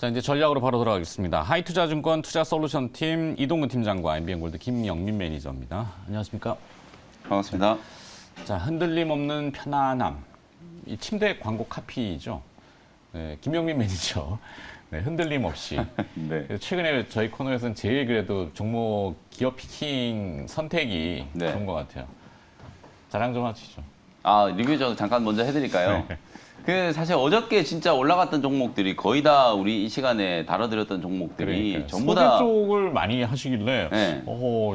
자, 이제 전략으로 바로 돌아가겠습니다. 하이투자증권 투자솔루션팀 이동근 팀장과 MBN골드 김영민 매니저입니다. 안녕하십니까? 반갑습니다. 자, 흔들림 없는 편안함. 이 침대 광고 카피죠. 네, 김영민 매니저. 네, 흔들림 없이. 네. 최근에 저희 코너에서는 제일 그래도 종목 기업 피킹 선택이 네. 좋은 것 같아요. 자랑 좀 하시죠. 리뷰 저 잠깐 먼저 해드릴까요? 네. 사실 어저께 진짜 올라갔던 종목들이 거의 다 우리 이 시간에 다뤄드렸던 종목들이 그러니까요. 전부 소재 다. 쪽을 많이 하시길래 네.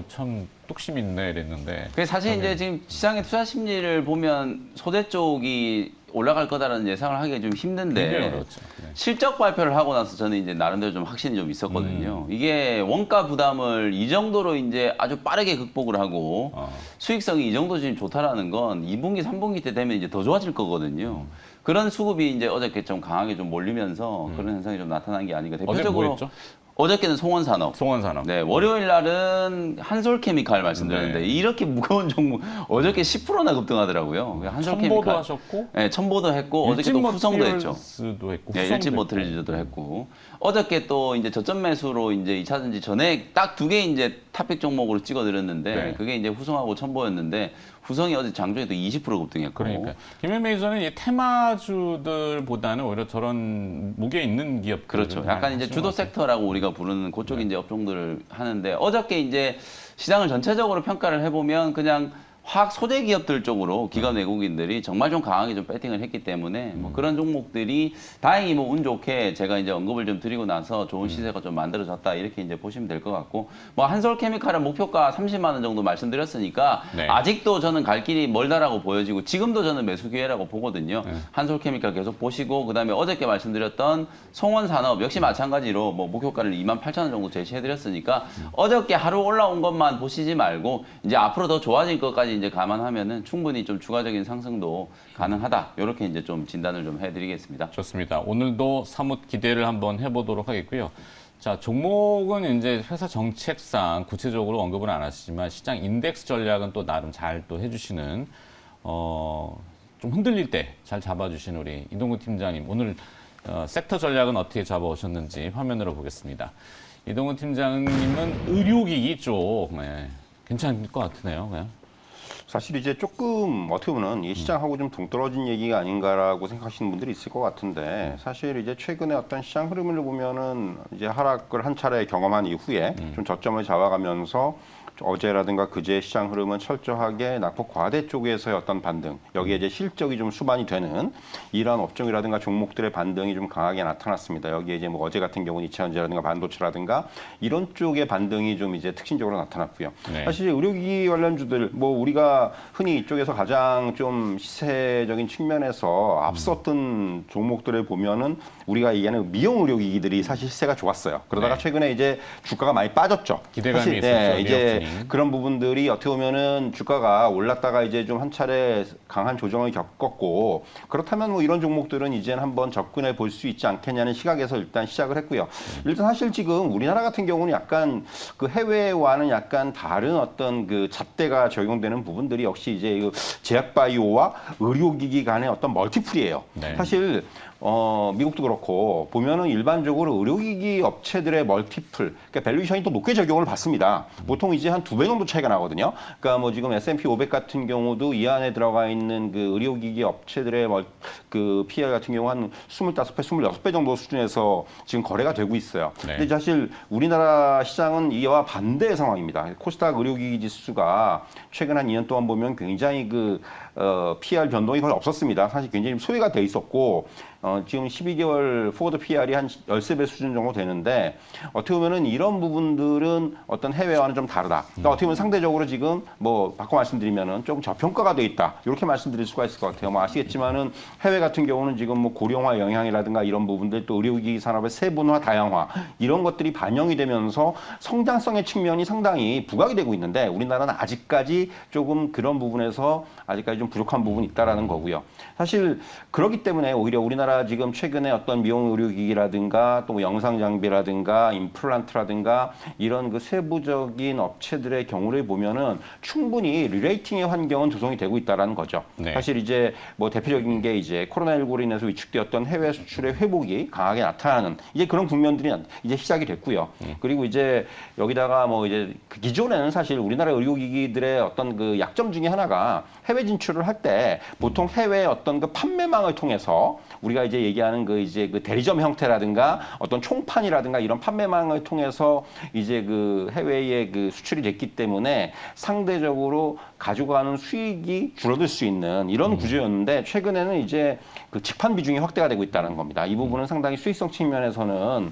참 뚝심 있네 이랬는데. 사실 이제 지금 시장의 투자 심리를 보면 소재 쪽이 올라갈 거다라는 예상을 하기가 좀 힘든데 굉장히 어렵죠. 네. 실적 발표를 하고 나서 저는 이제 나름대로 좀 확신이 좀 있었거든요. 이게 원가 부담을 이 정도로 이제 아주 빠르게 극복을 하고 수익성이 이 정도 지금 좋다라는 건 2분기, 3분기 때 되면 이제 더 좋아질 거거든요. 그런 수급이 이제 어저께 좀 강하게 좀 몰리면서 그런 현상이 좀 나타난 게 아닌가. 어제 대표적으로 뭐였죠? 어저께는 송원산업. 송원산업. 네, 월요일 날은 한솔케미칼 말씀드렸는데 네. 이렇게 무거운 종목 어저께 10%나 급등하더라고요. 첨보도 하셨고, 네, 첨보도 했고 어저께 또 후성도 했죠. 일진머티리얼스도 했고, 네, 후성도 일진 했고. 머트리얼즈도 했고 어저께 또 이제 저점 매수로 이제 2차전지 전에 딱 두 개 이제 탑픽 종목으로 찍어드렸는데 네. 그게 이제 후성하고 첨보였는데 후성이 어제 장중에도 20% 급등했고. 그러니까 김현 매니저는 이 테마주들보다는 오히려 저런 무게 있는 기업 그렇죠. 약간 이제 주도 섹터라고 우리가 부르는 그쪽 이제 업종들을 하는데 어저께 이제 시장을 전체적으로 평가를 해보면 그냥 화학 소재 기업들 쪽으로 기관 외국인들이 정말 좀 강하게 좀 배팅을 했기 때문에 뭐 그런 종목들이 다행히 뭐 운 좋게 제가 이제 언급을 좀 드리고 나서 좋은 시세가 좀 만들어졌다 이렇게 이제 보시면 될 것 같고 뭐 한솔케미칼은 목표가 30만 원 정도 말씀드렸으니까 네. 아직도 저는 갈 길이 멀다라고 보여지고 지금도 저는 매수 기회라고 보거든요. 한솔케미칼 계속 보시고 그다음에 어저께 말씀드렸던 송원산업 역시 마찬가지로 뭐 목표가를 28,000원 정도 제시해드렸으니까 어저께 하루 올라온 것만 보시지 말고 이제 앞으로 더 좋아질 것까지 이제 감안하면은 충분히 좀 추가적인 상승도 가능하다. 이렇게 이제 좀 진단을 좀 해드리겠습니다. 좋습니다. 오늘도 사뭇 기대를 한번 해보도록 하겠고요. 자, 종목은 이제 회사 정책상 구체적으로 언급은 안 하시지만 시장 인덱스 전략은 또 나름 잘 또 해주시는 좀 흔들릴 때 잘 잡아주시는 우리 이동근 팀장님 오늘 섹터 전략은 어떻게 잡아오셨는지 화면으로 보겠습니다. 이동근 팀장님은 의료기기 쪽 괜찮을 것 같으네요. 그냥. 사실 이제 조금 어떻게 보면 이 시장하고 좀 동떨어진 얘기가 아닌가라고 생각하시는 분들이 있을 것 같은데 사실 이제 최근에 어떤 시장 흐름을 보면은 이제 하락을 한 차례 경험한 이후에 좀 저점을 잡아가면서 어제라든가 그제 시장 흐름은 철저하게 낙폭 과대 쪽에서의 어떤 반등, 여기에 이제 실적이 좀 수반이 되는 이러한 업종이라든가 종목들의 반등이 좀 강하게 나타났습니다. 여기에 이제 뭐 어제 같은 경우는 이차전지라든가 반도체라든가 이런 쪽의 반등이 좀 이제 특징적으로 나타났고요. 네. 사실 의료기기 관련주들 뭐 우리가 흔히 이쪽에서 가장 좀 시세적인 측면에서 앞섰던 종목들을 보면은 우리가 얘기하는 미용 의료기기들이 사실 시세가 좋았어요. 그러다가 네. 최근에 이제 주가가 많이 빠졌죠. 기대감이 사실, 있었죠. 이제 그런 부분들이 어떻게 보면은 주가가 올랐다가 이제 좀 한 차례 강한 조정을 겪었고 그렇다면 뭐 이런 종목들은 이제는 한번 접근해 볼 수 있지 않겠냐는 시각에서 일단 시작을 했고요. 일단 사실 지금 우리나라 같은 경우는 약간 그 해외와는 약간 다른 어떤 그 잣대가 적용되는 부분들이 역시 이제 그 제약바이오와 의료기기 간의 어떤 멀티플이에요. 네. 사실 미국도 그렇고 보면은 일반적으로 의료기기 업체들의 멀티플, 그러니까 밸류에이션이 또 높게 적용을 받습니다. 보통 이제 한 2배 정도 차이가 나거든요. 그러니까 뭐 지금 S&P 500 같은 경우도 이 안에 들어가 있는 그 의료기기 업체들의 그 PER 같은 경우 한 25배, 26배 정도 수준에서 지금 거래가 되고 있어요. 네. 근데 사실 우리나라 시장은 이와 반대의 상황입니다. 코스닥 의료기기 지수가 최근 한 2년 동안 보면 굉장히 그 PER 변동이 거의 없었습니다. 사실 굉장히 소외가 돼 있었고 지금 12개월 포워드 PR이 한 13배 수준 정도 되는데 어떻게 보면은 이런 부분들은 어떤 해외와는 좀 다르다. 그러니까 어떻게 보면 상대적으로 지금 뭐 바꿔 말씀드리면은 조금 저평가가 돼 있다. 이렇게 말씀드릴 수가 있을 것 같아요. 뭐 아시겠지만은 해외 같은 경우는 지금 뭐 고령화 영향이라든가 이런 부분들 또 의료기기 산업의 세분화, 다양화 이런 것들이 반영이 되면서 성장성의 측면이 상당히 부각이 되고 있는데 우리나라는 아직까지 조금 그런 부분에서 아직까지 좀 부족한 부분이 있다라는 거고요. 사실 그렇기 때문에 오히려 우리나라 우리나라 지금 최근에 어떤 미용 의료기기라든가 또뭐 영상 장비라든가 임플란트라든가 이런 그 세부적인 업체들의 경우를 보면은 충분히 리레이팅의 환경은 조성이 되고 있다라는 거죠. 네. 사실 이제 뭐 대표적인 게 이제 코로나19로 인해서 위축되었던 해외 수출의 회복이 강하게 나타나는 이제 그런 국면들이 이제 시작이 됐고요. 그리고 이제 여기다가 뭐 이제 그 기존에는 사실 우리나라 의료기기들의 어떤 그 약점 중에 하나가 해외 진출을 할 때 보통 해외 어떤 그 판매망을 통해서 우리가 이제 얘기하는 그 이제 그 대리점 형태라든가 어떤 총판이라든가 이런 판매망을 통해서 이제 그 해외에 그 수출이 됐기 때문에 상대적으로 가져가는 수익이 줄어들 수 있는 이런 구조였는데 최근에는 이제 그 직판 비중이 확대가 되고 있다는 겁니다. 이 부분은 상당히 수익성 측면에서는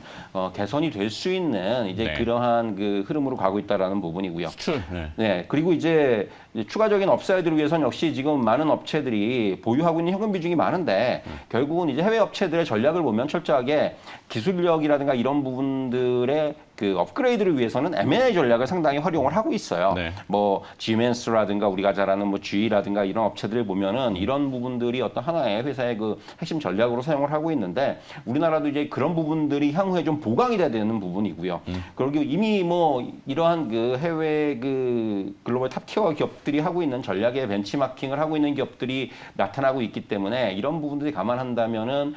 개선이 될 수 있는 이제 네. 그러한 그 흐름으로 가고 있다라는 부분이고요. 수출. 네. 네, 그리고 이제 추가적인 업사이드를 위해서는 역시 지금 많은 업체들이 보유하고 있는 현금 비중이 많은데 결국은 이제 해외 업체들의 전략을 보면 철저하게 기술력이라든가 이런 부분들의 그 업그레이드를 위해서는 M&A 전략을 상당히 활용을 하고 있어요. 네. 뭐 지멘스라든가 우리가 잘 아는 뭐 G라든가 이런 업체들을 보면은 이런 부분들이 어떤 하나의 회사의 그 핵심 전략으로 사용을 하고 있는데 우리나라도 이제 그런 부분들이 향후에 좀 보강이 돼야 되는 부분이고요. 그리고 이미 뭐 이러한 그 해외 그 글로벌 탑티어 기업들이 하고 있는 전략의 벤치마킹을 하고 있는 기업들이 나타나고 있기 때문에 이런 부분들이 감안한다면은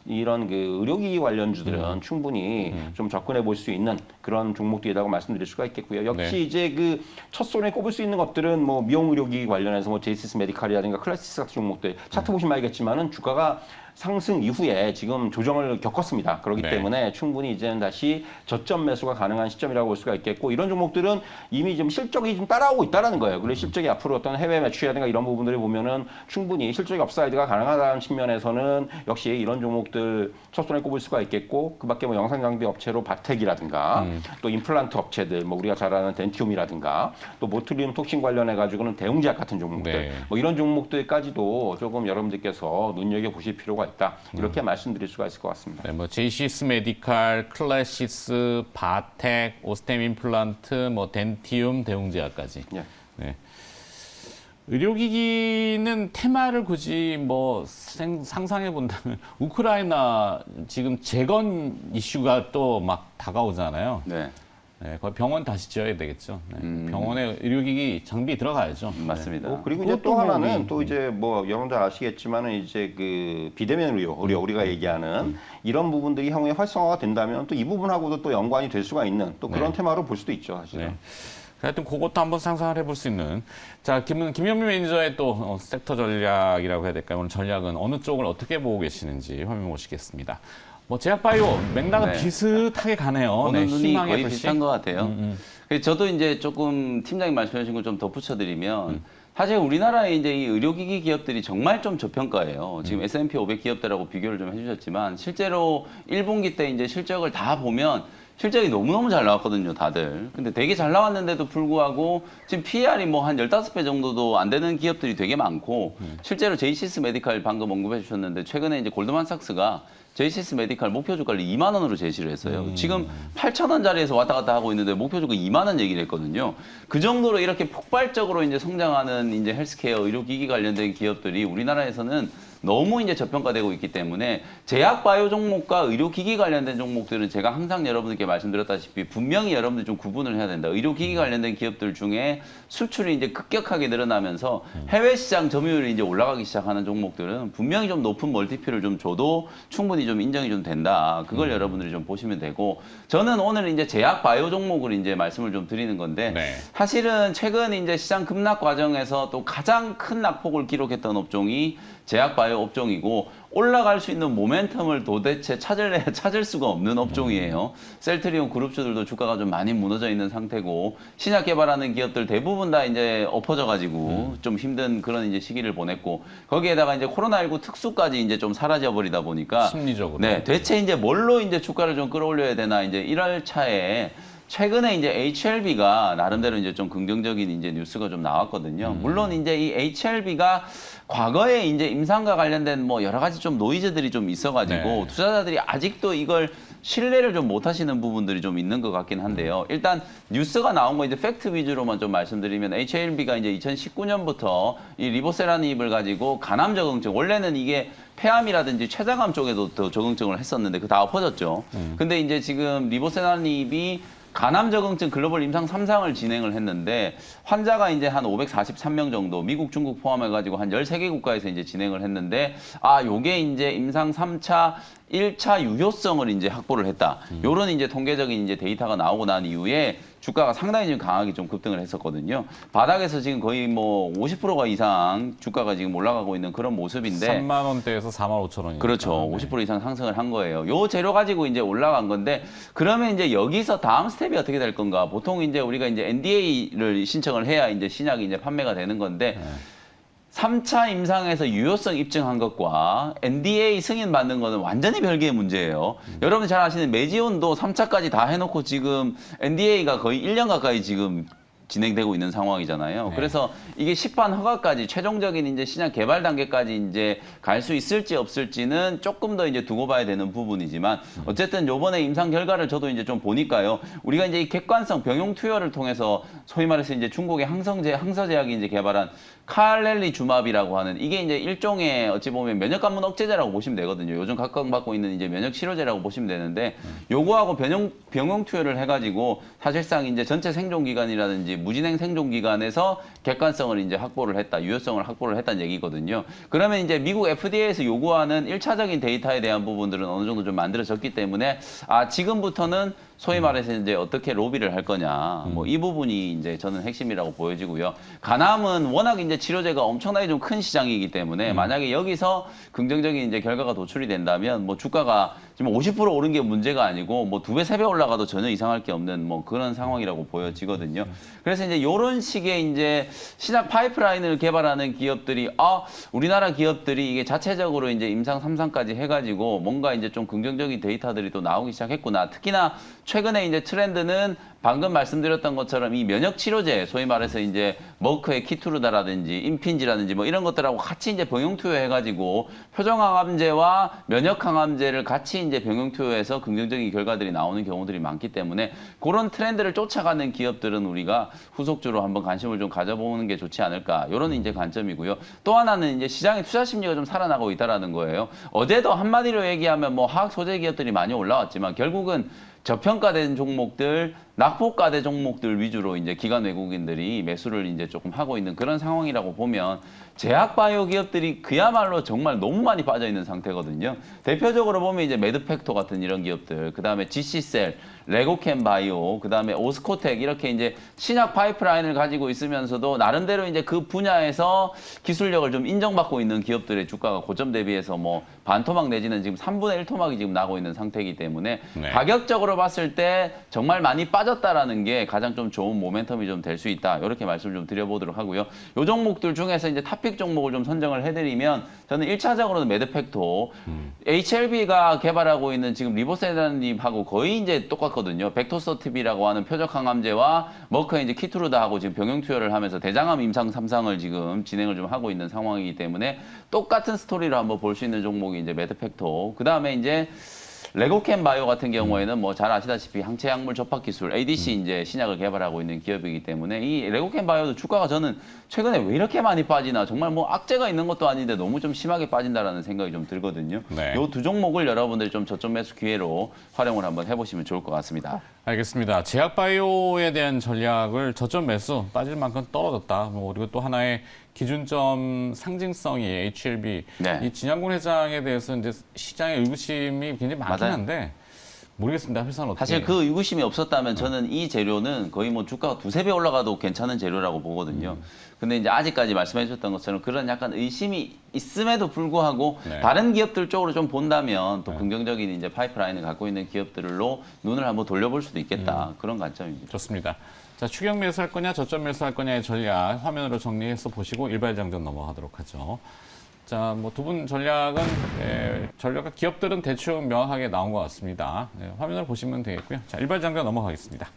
이런 그 의료기기 관련주들은 충분히 좀 접근해 볼 수 있는 그런 종목들이라고 말씀드릴 수가 있겠고요. 역시 네. 이제 그 첫 손에 꼽을 수 있는 것들은 뭐 미용 의료기기 관련해서 뭐 제이시스 메디칼이라든가 클래시스 같은 종목들 차트 보시면 알겠지만은 주가가 상승 이후에 지금 조정을 겪었습니다. 그렇기 네. 때문에 충분히 이제는 다시 저점 매수가 가능한 시점이라고 볼 수가 있겠고 이런 종목들은 이미 좀 실적이 좀 따라오고 있다는 거예요. 그래서 실적이 앞으로 어떤 해외 매출이라든가 이런 부분들을 보면은 충분히 실적이 업사이드가 가능하다는 측면에서는 역시 이런 종목들 첫 손에 꼽을 수가 있겠고 그밖에 뭐 영상 장비 업체로 바텍이라든가 또 임플란트 업체들 뭐 우리가 잘 아는 덴티움이라든가 또 모툴리움 톡신 관련해 가지고는 대웅제약 같은 종목들 네. 뭐 이런 종목들까지도 조금 여러분들께서 눈여겨 보실 필요가 있다. 이렇게 말씀드릴 수가 있을 것 같습니다. 네, 뭐 제이시스 메디칼, 클래시스, 바텍, 오스템 임플란트, 뭐 덴티움, 대웅제약까지. 예. 네. 의료기기는 테마를 굳이 뭐 상상해 본다면 우크라이나 지금 재건 이슈가 또 막 다가오잖아요. 네. 네, 거의 병원 다시 지어야 되겠죠. 네. 병원에 의료기기 장비 들어가야죠. 맞습니다. 그리고 이제 그것도 또 뭐 하나는 우리- 또 이제 뭐 여러분들 아시겠지만은 이제 그 비대면 의료 우리가 얘기하는 이런 부분들이 향후에 활성화가 된다면 또 이 부분하고도 또 연관이 될 수가 있는 또 그런 네. 테마로 볼 수도 있죠, 사실은. 네. 하여튼 그것도 한번 상상을 해볼 수 있는. 자, 김현미 매니저의 또 섹터 전략이라고 해야 될까요? 오늘 전략은 어느 쪽을 어떻게 보고 계시는지 화면 보시겠습니다. 뭐 제약바이오 맥락은 네. 비슷하게 가네요. 보는 네, 눈이 희망의 거의 불씨. 비슷한 것 같아요. 그래서 저도 이제 조금 팀장님 말씀하신 걸 좀 덧붙여드리면 사실 우리나라의 이제 이 의료기기 기업들이 정말 좀 저평가예요. 지금 S&P 500 기업들하고 비교를 좀 해주셨지만 실제로 1분기 때 이제 실적을 다 보면 실적이 너무너무 잘 나왔거든요, 다들. 근데 되게 잘 나왔는데도 불구하고 지금 PER이 뭐 한 15배 정도도 안 되는 기업들이 되게 많고 실제로 제이시스 메디칼 방금 언급해 주셨는데 최근에 이제 골드만삭스가 제이시스 메디칼 목표 주가를 2만 원으로 제시를 했어요. 지금 8,000원짜리에서 왔다 갔다 하고 있는데 목표 주가 2만 원 얘기를 했거든요. 그 정도로 이렇게 폭발적으로 이제 성장하는 이제 헬스케어 의료기기 관련된 기업들이 우리나라에서는 너무 이제 저평가되고 있기 때문에 제약 바이오 종목과 의료기기 관련된 종목들은 제가 항상 여러분들께 말씀드렸다시피 분명히 여러분들 좀 구분을 해야 된다. 의료기기 관련된 기업들 중에 수출이 이제 급격하게 늘어나면서 해외 시장 점유율이 이제 올라가기 시작하는 종목들은 분명히 좀 높은 멀티플을 좀 줘도 충분히 좀 인정이 좀 된다. 그걸 여러분들이 좀 보시면 되고 저는 오늘 이제 제약 바이오 종목을 이제 말씀을 좀 드리는 건데 네. 사실은 최근 이제 시장 급락 과정에서 또 가장 큰 낙폭을 기록했던 업종이 제약 바이오 업종이고 올라갈 수 있는 모멘텀을 도대체 찾을 수가 없는 업종이에요. 셀트리온 그룹주들도 주가가 좀 많이 무너져 있는 상태고 신약 개발하는 기업들 대부분 다 이제 엎어져가지고 좀 힘든 그런 이제 시기를 보냈고 거기에다가 이제 코로나19 특수까지 이제 좀 사라져 버리다 보니까 심리적으로. 네, 대체 이제 뭘로 이제 주가를 좀 끌어올려야 되나 이제 이럴 차에 최근에 이제 HLB가 나름대로 이제 좀 긍정적인 이제 뉴스가 좀 나왔거든요. 물론 이제 이 HLB가 과거에 이제 임상과 관련된 뭐 여러 가지 좀 노이즈들이 좀 있어가지고 네. 투자자들이 아직도 이걸 신뢰를 좀 못하시는 부분들이 좀 있는 것 같긴 한데요. 일단 뉴스가 나온 거 이제 팩트 위주로만 좀 말씀드리면 HLB가 이제 2019년부터 이 리보세라닙을 가지고 간암 적응증, 원래는 이게 폐암이라든지 췌장암 쪽에도 더 적응증을 했었는데 그 다 엎어졌죠. 근데 이제 지금 리보세라닙이 간암 적응증 글로벌 임상 3상을 진행을 했는데 환자가 이제 한 543명 정도 미국, 중국 포함해 가지고 한 13개 국가에서 이제 진행을 했는데 요게 이제 임상 3차 1차 유효성을 이제 확보를 했다. 요런 이제 통계적인 이제 데이터가 나오고 난 이후에 주가가 상당히 좀 강하게 좀 급등을 했었거든요. 바닥에서 지금 거의 뭐 50%가 이상 주가가 지금 올라가고 있는 그런 모습인데 3만 원대에서 4만 5천 원이니까. 그렇죠. 50% 이상 상승을 한 거예요. 요 재료 가지고 이제 올라간 건데 그러면 이제 여기서 다음 스텝이 어떻게 될 건가? 보통 이제 우리가 이제 NDA를 신청을 해야 이제 신약이 이제 판매가 되는 건데 3차 임상에서 유효성 입증한 것과 NDA 승인 받는 거는 완전히 별개의 문제예요. 여러분 잘 아시는 메지온도 3차까지 다 해놓고 지금 NDA가 거의 1년 가까이 지금 진행되고 있는 상황이잖아요. 네. 그래서 이게 시판 허가까지 최종적인 이제 신약 개발 단계까지 이제 갈 수 있을지 없을지는 조금 더 이제 두고 봐야 되는 부분이지만 어쨌든 요번에 임상 결과를 저도 이제 좀 보니까요. 우리가 이제 이 객관성 병용 투여를 통해서 소위 말해서 이제 중국의 항서제약이 이제 개발한 칼렐리주맙이라고 하는 이게 이제 일종의 어찌 보면 면역 감문 억제제라고 보시면 되거든요. 요즘 각광받고 있는 이제 면역 치료제라고 보시면 되는데 요거하고 병용 투여를 해가지고 사실상 이제 전체 생존 기간이라든지 무진행 생존 기간에서 객관성을 이제 확보를 했다, 유효성을 확보를 했다는 얘기거든요. 그러면 이제 미국 FDA에서 요구하는 1차적인 데이터에 대한 부분들은 어느 정도 좀 만들어졌기 때문에 지금부터는 소위 말해서 이제 어떻게 로비를 할 거냐, 뭐 이 부분이 이제 저는 핵심이라고 보여지고요. 간암은 워낙 이제 치료제가 엄청나게 좀 큰 시장이기 때문에 만약에 여기서 긍정적인 이제 결과가 도출이 된다면 뭐 주가가 지금 50% 오른 게 문제가 아니고 뭐 2배, 3배 올라가도 전혀 이상할 게 없는 뭐 그런 상황이라고 보여지거든요. 그래서 이제 이런 식의 이제 신약 파이프라인을 개발하는 기업들이 우리나라 기업들이 이게 자체적으로 이제 임상 3상까지 해가지고 뭔가 이제 좀 긍정적인 데이터들이 또 나오기 시작했구나. 특히나 최근에 이제 트렌드는 방금 말씀드렸던 것처럼 이 면역 치료제, 소위 말해서 이제 머크의 키투르다라든지 임핀지라든지 뭐 이런 것들하고 같이 이제 병용 투여해가지고 표정 항암제와 면역 항암제를 같이 이제 병용 투여해서 긍정적인 결과들이 나오는 경우들이 많기 때문에 그런 트렌드를 쫓아가는 기업들은 우리가 후속주로 한번 관심을 좀 가져보는 게 좋지 않을까. 이런 이제 관점이고요. 또 하나는 이제 시장의 투자 심리가 좀 살아나고 있다라는 거예요. 어제도 한마디로 얘기하면 뭐 화학 소재 기업들이 많이 올라왔지만 결국은 저평가된 종목들, 낙폭과대 종목들 위주로 이제 기관 외국인들이 매수를 이제 조금 하고 있는 그런 상황이라고 보면 제약바이오 기업들이 그야말로 정말 너무 많이 빠져 있는 상태거든요. 대표적으로 보면 이제 매드팩토 같은 이런 기업들, 그 다음에 GC셀, 레고캠 바이오, 그 다음에 오스코텍 이렇게 이제 신약 파이프라인을 가지고 있으면서도 나름대로 이제 그 분야에서 기술력을 좀 인정받고 있는 기업들의 주가가 고점 대비해서 뭐 반토막 내지는 지금 3분의 1 토막이 지금 나고 있는 상태이기 때문에 네. 가격적으로 봤을 때 정말 많이 빠졌다라는 게 가장 좀 좋은 모멘텀이 좀 될 수 있다. 이렇게 말씀을 좀 드려보도록 하고요. 요 종목들 중에서 이제 탑픽 종목을 좀 선정을 해드리면 저는 1차적으로는 매드팩토, HLB가 개발하고 있는 지금 리보세라닙하고 거의 이제 똑같거든요. 벡토서팁이라고 하는 표적 항암제와 머크의 이제 키투르다하고 지금 병용 투여를 하면서 대장암 임상 3상을 지금 진행을 좀 하고 있는 상황이기 때문에 똑같은 스토리를 한번 볼 수 있는 종목이 이제 매드팩토. 그 다음에 이제 레고캠 바이오 같은 경우에는 뭐 잘 아시다시피 항체 약물 접합 기술 ADC 이제 신약을 개발하고 있는 기업이기 때문에 이 레고캠 바이오도 주가가 저는 최근에 왜 이렇게 많이 빠지나 정말 뭐 악재가 있는 것도 아닌데 너무 좀 심하게 빠진다라는 생각이 좀 들거든요. 네. 요 두 종목을 여러분들이 좀 저점 매수 기회로 활용을 한번 해보시면 좋을 것 같습니다. 알겠습니다. 제약바이오에 대한 전략을 저점 매수 빠질 만큼 떨어졌다. 그리고 또 하나의 기준점 상징성이 HLB. 네. 이 진양군 회장에 대해서 이제 시장의 의구심이 굉장히 많긴 맞아요. 한데 모르겠습니다. 회사는 어떻게. 사실 그 의구심이 없었다면 저는 이 재료는 거의 뭐 주가가 2~3배 올라가도 괜찮은 재료라고 보거든요. 근데 이제 아직까지 말씀해 주셨던 것처럼 그런 약간 의심이 있음에도 불구하고 네. 다른 기업들 쪽으로 좀 본다면 또 네. 긍정적인 이제 파이프라인을 갖고 있는 기업들로 눈을 한번 돌려볼 수도 있겠다. 그런 관점입니다. 좋습니다. 자, 추격 매수할 거냐, 저점 매수할 거냐의 전략 화면으로 정리해서 보시고 일발장전 넘어가도록 하죠. 자, 뭐 두 분 전략은 전략과 기업들은 대충 명확하게 나온 것 같습니다. 화면을 보시면 되겠고요. 자, 일발장전 넘어가겠습니다.